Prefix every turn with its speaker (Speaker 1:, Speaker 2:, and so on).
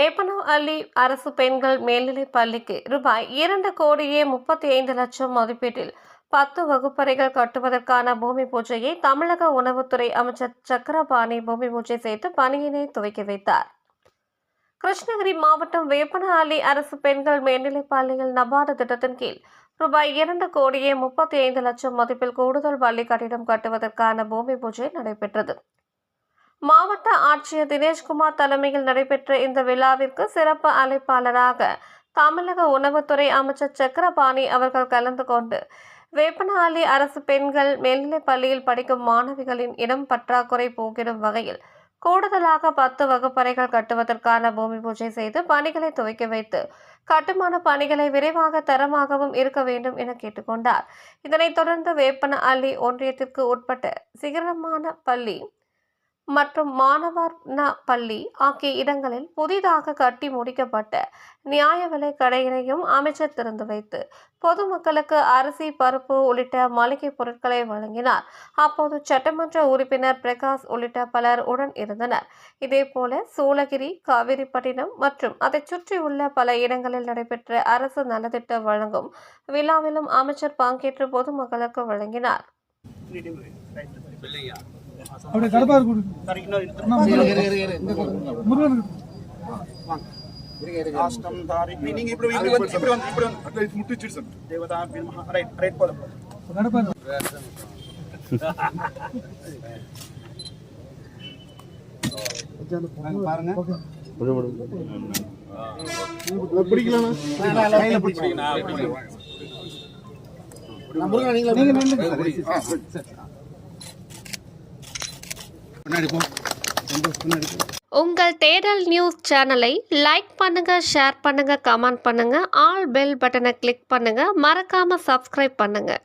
Speaker 1: வேப்பனஹள்ளி அரசு பெண்கள் மேல்நிலைப் பள்ளிக்கு ரூபாய் 2,35,00,000 மதிப்பீட்டில் 10 வகுப்பறைகள் கட்டுவதற்கான பூமி பூஜையை தமிழக உணவுத்துறை அமைச்சர் சக்கரபாணி பூமி பூஜை செய்து பணியினை துவக்கி வைத்தார். கிருஷ்ணகிரி மாவட்டம் வேப்பனஹள்ளி அரசு பெண்கள் மேல்நிலைப் பள்ளியில் நபார்டு திட்டத்தின் கீழ் ரூபாய் 2,35,00,000 மதிப்பில் கூடுதல் பள்ளி கட்டிடம் கட்டுவதற்கான பூமி பூஜை நடைபெற்றது. மாவட்ட ஆட்சியர் தினேஷ்குமார் தலைமையில் நடைபெற்ற இந்த விழாவிற்கு சிறப்பு அழைப்பாளராக தமிழக உணவுத்துறை அமைச்சர் சக்கரபாணி அவர்கள் கலந்து கொண்டு வேப்பனஹள்ளி அரசு பெண்கள் மேல்நிலைப் பள்ளியில் படிக்கும் மாணவிகளின் இடம் பற்றாக்குறை போக்கிடும் வகையில் கூடுதலாக 10 வகுப்பறைகள் கட்டுவதற்கான பூமி பூஜை செய்து பணிகளை துவக்கி வைத்து கட்டுமான பணிகளை விரைவாக தரமாகவும் இருக்க வேண்டும் என கேட்டுக்கொண்டார். இதனைத் தொடர்ந்து வேப்பனஹள்ளி ஒன்றியத்திற்கு உட்பட்ட சிகரமான பள்ளி மற்றும் மாணவர்ண பள்ளி ஆகிய இடங்களில் புதிதாக கட்டி முடிக்கப்பட்ட நியாய விலை கடையினையும் அமைச்சர் திறந்து வைத்து பொதுமக்களுக்கு அரிசி, பருப்பு உள்ளிட்ட மளிகை பொருட்களை வழங்கினார். அப்போது சட்டமன்ற உறுப்பினர் பிரகாஷ் உள்ளிட்ட பலர் உடன் இருந்தனர். இதேபோல சூளகிரி, காவிரிப்பட்டினம் மற்றும் அதை சுற்றியுள்ள பல இடங்களில் நடைபெற்ற அரசு நலத்திட்டம் வழங்கும் விழாவிலும் அமைச்சர் பங்கேற்று பொதுமக்களுக்கு வழங்கினார்.
Speaker 2: அப்படியே கடப்பார்
Speaker 1: உங்கள் தேடல் நியூஸ் சேனலை லைக் பண்ணுங்க, ஷேர் பண்ணுங்க, கமெண்ட் பண்ணுங்க, ஆல் பெல் பட்டனை கிளிக் பண்ணுங்க, மறக்காம சப்ஸ்கிரைப் பண்ணுங்க.